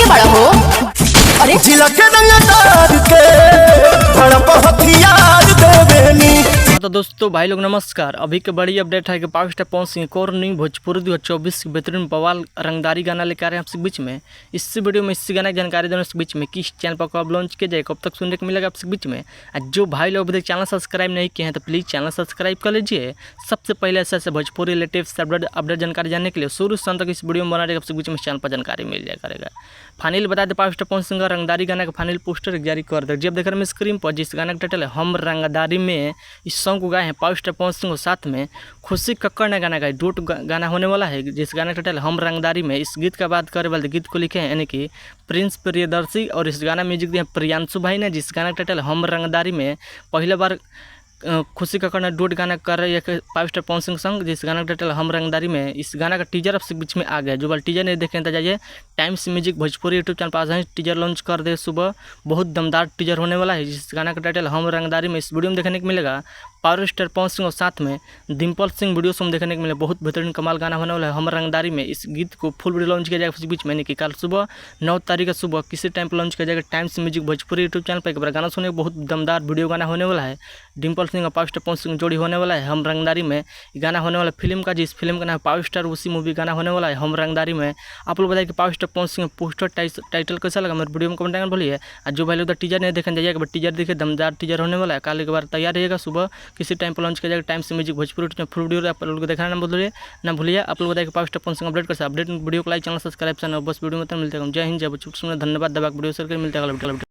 बड़ा हो। अरे जिलके रंगदार के भड़प हथियार देवेनी। तो दोस्तों भाई लोग नमस्कार। अभी के बड़ी अपडेट है कि पावर स्टार पवन सिंह एक और न्यू भोजपुरी 2024 की बेहतरीन बवाल रंगदारी गाना लेकर आ रहे हैं आपसे बीच में। इस वीडियो में इसी गाना की जानकारी देने के बीच में किस चैनल पर कब लॉन्च किया जाए, कब तक सुनने को मिलेगा आपसे बीच में। जो भाई लोग अभी तक चैनल सब्सक्राइब नहीं किए हैं तो प्लीज़ चैनल सब्सक्राइब कर लीजिए। सबसे पहले ऐसे भोजपुरी रिलेटिव अपडेट जानकारी जानने के लिए शुरू से अंत तक इस वीडियो में बना रहेगा आपसे बीच में चैनल पर जानकारी मिल जाए करेगा। फाइनल बता दें पावर स्टार पवन सिंह रंगदारी गाना का फाइनल पोस्टर जारी कर दे। जब देख रहे हैं स्क्रीन पर जिस गाना का टाइटल है हम रंगदारी में, इस सॉन्ग को गाए हैं पावर स्टार पवन सिंह के साथ में खुशी कक्कड़ ने गाना गाया। डूट गाना होने वाला है जिस गाना का टाइटल हम रंगदारी में। इस गीत का बात करें वाले गीत को लिखे हैं यानी कि प्रिंस प्रियदर्शी और इस गाना म्यूजिक दिया प्रियांशु भाई ने। जिस गाना का टाइटल हम रंगदारी में पहली बार खुशी कक्कड़ ने डूट गाना कर रही है पावर स्टार पवन सिंह संग। जिस गाना का टाइटल हम रंगदारी में, इस गाना का टीजर अब से बीच में आ गया। जो बार टीजर नहीं देखें तो जाइए times music Bhojpuri YouTube channel पर आज ही टीजर लॉन्च कर दे सुबह। बहुत दमदार टीजर होने वाला है जिस गाना का टाइटल हम रंगदारी में। इस वीडियो में देखने को मिलेगा पावर स्टार पवन सिंह और साथ में डिम्पल सिंह वीडियो में देखने को मिले। बहुत बेहतरीन कमाल गाना होने वाला है हम रंगदारी में। इस गीत को फुल वीडियो लॉन्च किया जाएगा उस बीच में, यानी कि कल सुबह 9 तारीख का सुबह किसी टाइम पर लॉन्च किया जाएगा times music Bhojpuri YouTube channel पर। एक बार गाना सुने, बहुत दमदार वीडियो गाना होने वाला है। डिम्पल सिंह और पावर स्टार पवन सिंह जोड़ी होने वाला है हम रंगदारी में। गाना होने वाला फिल्म का, जिस फिल्म का नाम है पावर स्टार, उसी मूवी गाना होने वाला है हम रंगदारी में। आप लोग बताइए कि power star Pawan Singh poster title कैसा लगा मेरे वीडियो में कमेंट करके बोलिए। और जो भाई लोग टीजर नहीं देखने जाइएगा, बट टीजर देखिए दमदार टीजर होने वाला है। कल एक बार तैयार रहिएगा, सुबह किसी टाइम पर लॉन्च किया जाएगा टाइम्स म्यूजिक भोजपुरी फुल वीडियो आप लोग को देखना ना भूलिए। आप लोग बताइए कि power star Pawan Singh update कर अपडेट वीडियो को लाइक चैनल सब्सक्राइब बस वीडियो में मिलते हैं। जय हिंद जय भोजपुरी, धन्यवाद। दबा वीडियो शेयर कर मिलते हैं।